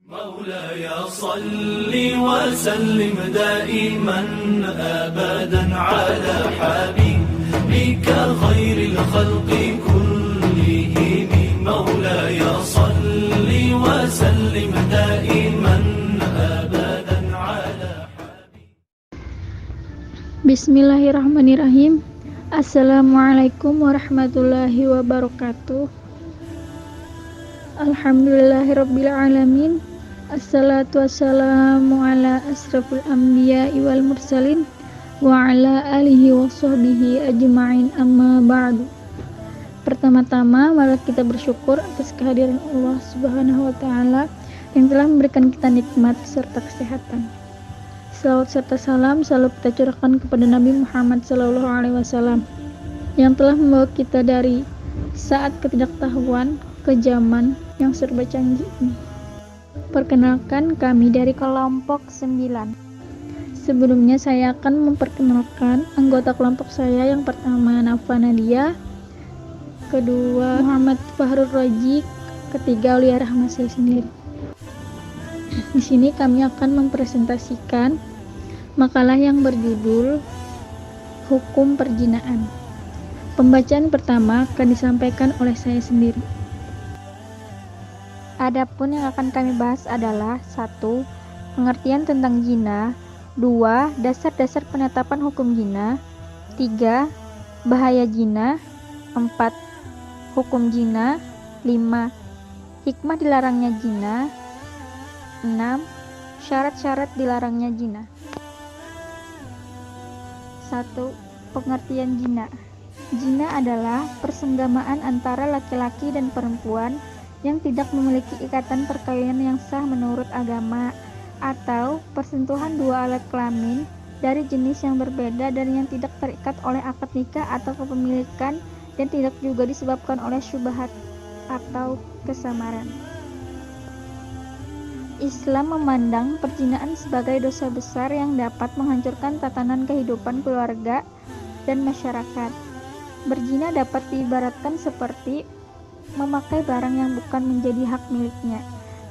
مولاي صل وسلم دائما أبدا على حبيبك خير الخلق كلهم مولاي صل وسلم دائما أبدا على حبيبك. Bismillahirrahmanirrahim. Assalamualaikum warahmatullahi wabarakatuh. Alhamdulillahirabbil alamin. Assalatu wassalamu ala asrafil anbiya'i wal mursalin wa ala alihi wa sahbihi ajma'in, amma ba'du. Pertama-tama mari kita bersyukur atas kehadiran Allah Subhanahu wa taala yang telah memberikan kita nikmat serta kesehatan. Salawat serta salam selalu kita curahkan kepada Nabi Muhammad SAW yang telah membawa kita dari saat ketidaktahuan ke zaman yang serba canggih ini. Perkenalkan, kami dari kelompok 9. Sebelumnya saya akan memperkenalkan anggota kelompok saya. Yang pertama Nafa Nadia, kedua Muhammad Fahrul Raji, ketiga Aulia Rahma saya sendiri. Di sini kami akan mempresentasikan makalah yang berjudul Hukum Perjinaan. Pembacaan pertama akan disampaikan oleh saya sendiri. Adapun yang akan kami bahas adalah 1. Pengertian tentang zina, 2. Dasar-dasar penetapan hukum zina, 3. Bahaya zina, 4. Hukum zina, 5. Hikmah dilarangnya zina, 6. Syarat-syarat dilarangnya zina. 1. Pengertian zina. Zina adalah persenggamaan antara laki-laki dan perempuan yang tidak memiliki ikatan perkawinan yang sah menurut agama, atau persentuhan dua alat kelamin dari jenis yang berbeda dan yang tidak terikat oleh akad nikah atau kepemilikan, dan tidak juga disebabkan oleh syubhat atau kesamaran. Islam memandang perzinaan sebagai dosa besar yang dapat menghancurkan tatanan kehidupan keluarga dan masyarakat. Berzina dapat diibaratkan seperti memakai barang yang bukan menjadi hak miliknya.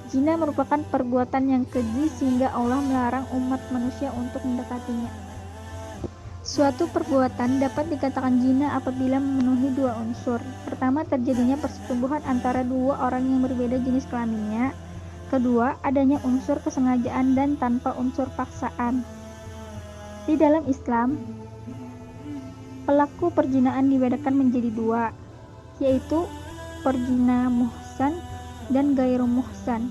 Zina merupakan perbuatan yang keji sehingga Allah melarang umat manusia untuk mendekatinya. Suatu perbuatan dapat dikatakan zina apabila memenuhi dua unsur. Pertama, terjadinya persetubuhan antara dua orang yang berbeda jenis kelaminnya. Kedua, adanya unsur kesengajaan dan tanpa unsur paksaan. Di dalam Islam, pelaku perzinaan dibedakan menjadi dua, yaitu pezina muhsan dan gairu muhsan.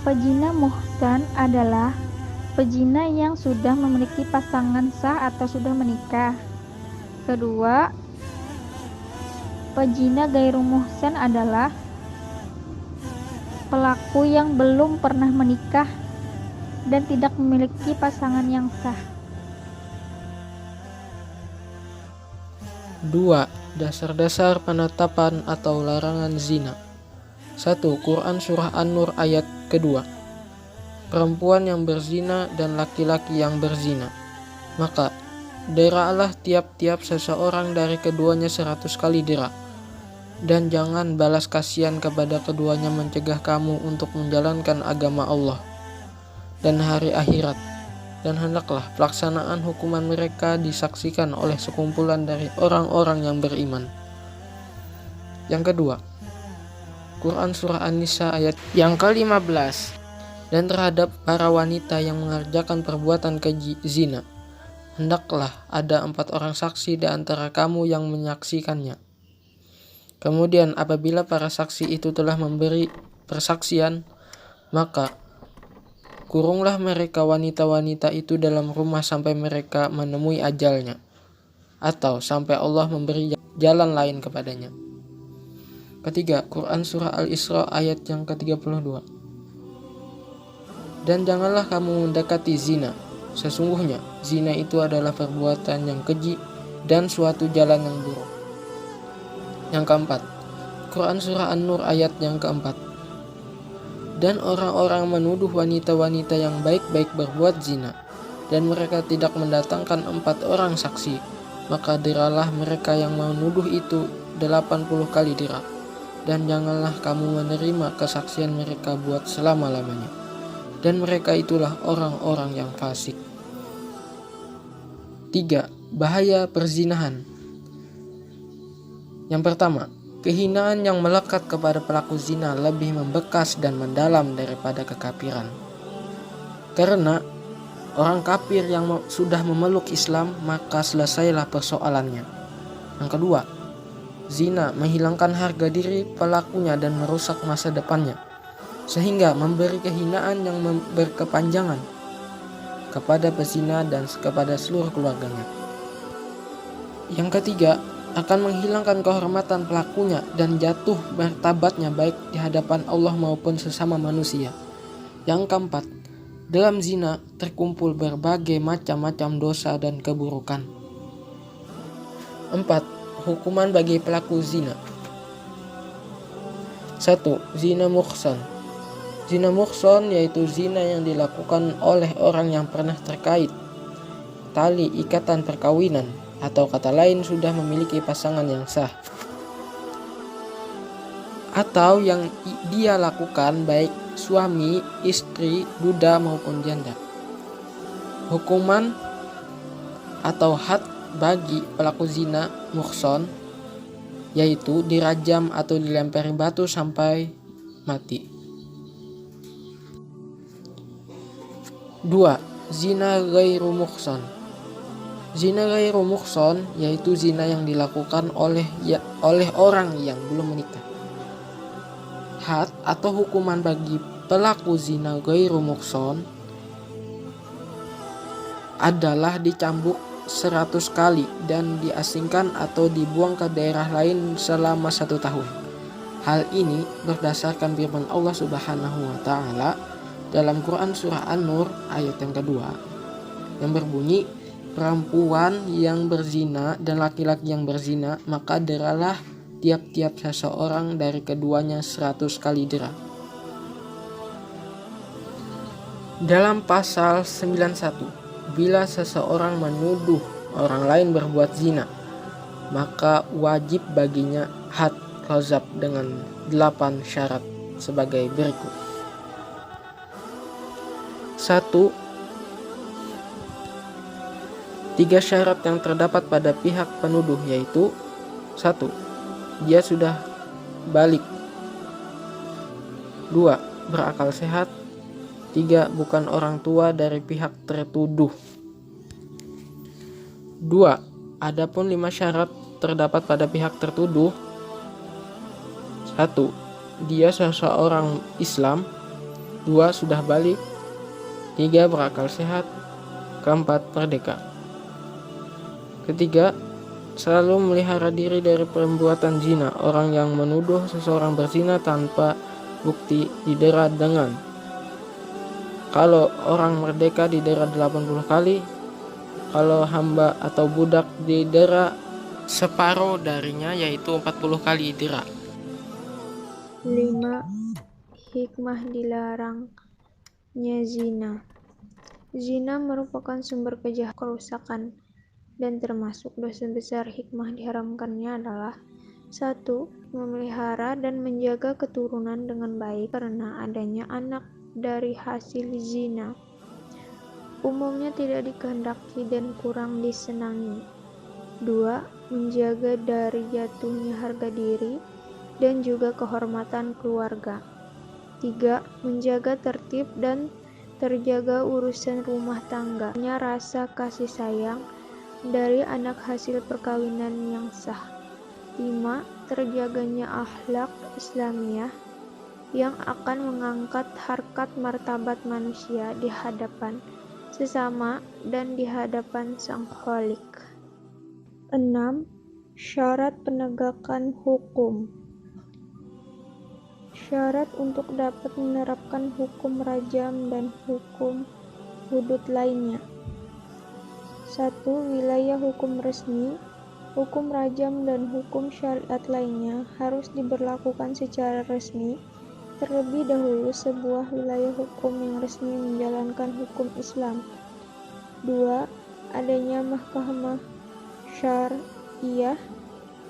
Pezina muhsan adalah pezina yang sudah memiliki pasangan sah atau sudah menikah. Kedua, pezina gairu muhsan adalah pelaku yang belum pernah menikah dan tidak memiliki pasangan yang sah. 2. Dasar-dasar penetapan atau larangan zina. 1. Quran Surah An-Nur ayat kedua. Perempuan yang berzina dan laki-laki yang berzina, maka dera'lah tiap-tiap seseorang dari keduanya 100 kali dera', dan jangan balas kasihan kepada keduanya mencegah kamu untuk menjalankan agama Allah dan hari akhirat. Dan hendaklah pelaksanaan hukuman mereka disaksikan oleh sekumpulan dari orang-orang yang beriman. Yang kedua, Quran Surah An-Nisa ayat yang ke-15. Dan terhadap para wanita yang mengerjakan perbuatan keji zina, hendaklah ada 4 orang saksi di antara kamu yang menyaksikannya. Kemudian apabila para saksi itu telah memberi persaksian, maka kurunglah mereka wanita-wanita itu dalam rumah sampai mereka menemui ajalnya, atau sampai Allah memberi jalan lain kepadanya. Ketiga, Quran Surah Al-Isra ayat yang ke-32. Dan janganlah kamu mendekati zina. Sesungguhnya zina itu adalah perbuatan yang keji dan suatu jalan yang buruk. Yang keempat, Quran Surah An-Nur ayat yang keempat. Dan orang-orang menuduh wanita-wanita yang baik-baik berbuat zina, dan mereka tidak mendatangkan 4 orang saksi, maka diralah mereka yang menuduh itu 80 kali dira', dan janganlah kamu menerima kesaksian mereka buat selama-lamanya. Dan mereka itulah orang-orang yang fasik. 3. Bahaya perzinahan. Yang pertama, kehinaan yang melekat kepada pelaku zina lebih membekas dan mendalam daripada kekafiran. Karena orang kafir yang sudah memeluk Islam, maka selesailah persoalannya. Yang kedua, zina menghilangkan harga diri pelakunya dan merusak masa depannya, sehingga memberi kehinaan yang berkepanjangan kepada pezina dan kepada seluruh keluarganya. Yang ketiga, akan menghilangkan kehormatan pelakunya dan jatuh martabatnya baik di hadapan Allah maupun sesama manusia. Yang keempat, dalam zina terkumpul berbagai macam-macam dosa dan keburukan. 4. Hukuman bagi pelaku zina. 1. Zina muhsan. Zina muhsan yaitu zina yang dilakukan oleh orang yang pernah terkait tali ikatan perkawinan, atau kata lain sudah memiliki pasangan yang sah, atau yang dia lakukan baik suami, istri, duda maupun janda. Hukuman atau had bagi pelaku zina muhsan yaitu dirajam atau dilempari batu sampai mati. 2. Zina ghairu muhsan. Zina ghairu muhsan yaitu zina yang dilakukan oleh orang yang belum menikah. Had atau hukuman bagi pelaku zina ghairu muhsan adalah dicambuk 100 kali dan diasingkan atau dibuang ke daerah lain selama 1 tahun. Hal ini berdasarkan firman Allah Subhanahu wa Ta'ala dalam Quran Surah An-Nur ayat yang kedua, yang berbunyi, perempuan yang berzina dan laki-laki yang berzina, maka deralah tiap-tiap seseorang dari keduanya 100 kali dera. Dalam pasal 91, bila seseorang menuduh orang lain berbuat zina, maka wajib baginya had qazaf dengan 8 syarat sebagai berikut. 1. 3 syarat yang terdapat pada pihak penuduh yaitu 1. Dia sudah balik. 2. Berakal sehat. 3. Bukan orang tua dari pihak tertuduh. 2. Adapun 5 syarat terdapat pada pihak tertuduh. 1. Dia seseorang Islam. 2. Sudah balik. 3. Berakal sehat. 4. Merdeka. Ketiga, selalu melihara diri dari perbuatan zina. Orang yang menuduh seseorang berzina tanpa bukti didera dengan, kalau orang merdeka didera 80 kali, kalau hamba atau budak didera separuh darinya yaitu 40 kali dera. 5. Hikmah dilarangnya zina. Zina merupakan sumber kejahatan, kerusakan, dan termasuk dosa besar. Hikmah diharamkannya adalah 1. Memelihara dan menjaga keturunan dengan baik karena adanya anak dari hasil zina umumnya tidak dikehendaki dan kurang disenangi. 2. Menjaga dari jatuhnya harga diri dan juga kehormatan keluarga. 3. Menjaga tertib dan terjaga urusan rumah tangga. Rasa kasih sayang dari anak hasil perkawinan yang sah. 5. Terjaganya akhlak Islamiyah yang akan mengangkat harkat martabat manusia di hadapan sesama dan di hadapan Sang Khalik. 6. Syarat penegakan hukum. Syarat untuk dapat menerapkan hukum rajam dan hukum hudud lainnya. 1. Wilayah hukum resmi. Hukum rajam dan hukum syariat lainnya harus diberlakukan secara resmi. Terlebih dahulu sebuah wilayah hukum yang resmi menjalankan hukum Islam. 2. Adanya mahkamah syariah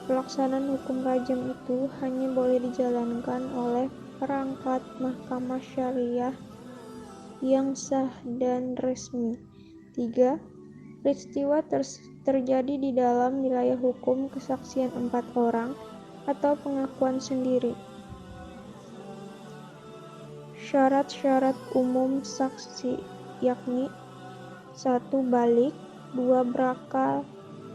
Pelaksanaan hukum rajam itu hanya boleh dijalankan oleh perangkat mahkamah syariah yang sah dan resmi. 3. Peristiwa terjadi di dalam wilayah hukum kesaksian 4 orang atau pengakuan sendiri. Syarat-syarat umum saksi yakni 1. Balik, 2. Berakal,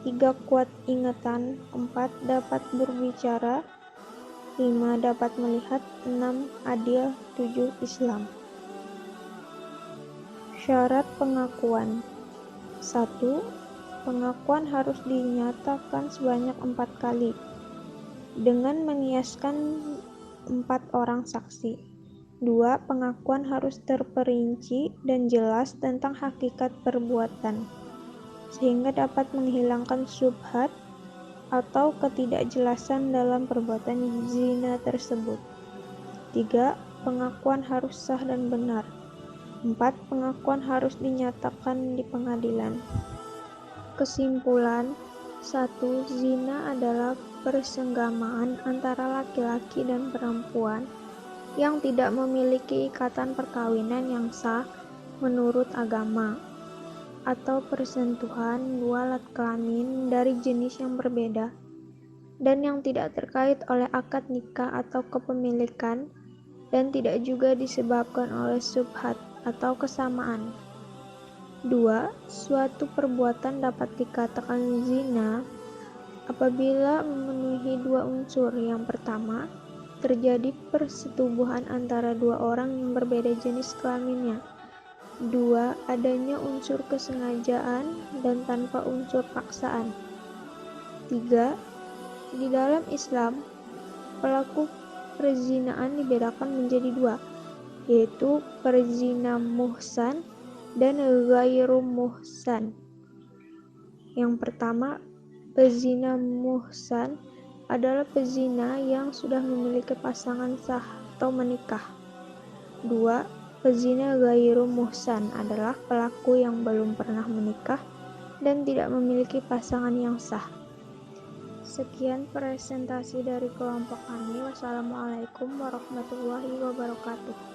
3. Kuat ingatan, 4. Dapat berbicara, 5. Dapat melihat, 6. Adil, 7. Islam. Syarat pengakuan. 1. Pengakuan harus dinyatakan sebanyak 4 kali dengan mengiaskan 4 orang saksi. 2. Pengakuan harus terperinci dan jelas tentang hakikat perbuatan sehingga dapat menghilangkan syubhat atau ketidakjelasan dalam perbuatan zina tersebut. 3. Pengakuan harus sah dan benar. 4. Pengakuan harus dinyatakan di pengadilan. Kesimpulan. 1. Zina adalah persenggamaan antara laki-laki dan perempuan yang tidak memiliki ikatan perkawinan yang sah menurut agama, atau persentuhan dua alat kelamin dari jenis yang berbeda dan yang tidak terkait oleh akad nikah atau kepemilikan, dan tidak juga disebabkan oleh syubhat atau kesamaan. 2. Suatu perbuatan dapat dikatakan zina apabila memenuhi 2 unsur. Yang pertama, terjadi persetubuhan antara 2 orang yang berbeda jenis kelaminnya. 2. Adanya unsur kesengajaan dan tanpa unsur paksaan. 3. Di dalam Islam, pelaku perzinaan dibedakan menjadi 2, yaitu perzina muhsan dan ghairu muhsan. Yang pertama, pezina muhsan adalah pezina yang sudah memiliki pasangan sah atau menikah. 2. Pezina ghairu muhsan adalah pelaku yang belum pernah menikah dan tidak memiliki pasangan yang sah. Sekian presentasi dari kelompok kami. Wassalamualaikum warahmatullahi wabarakatuh.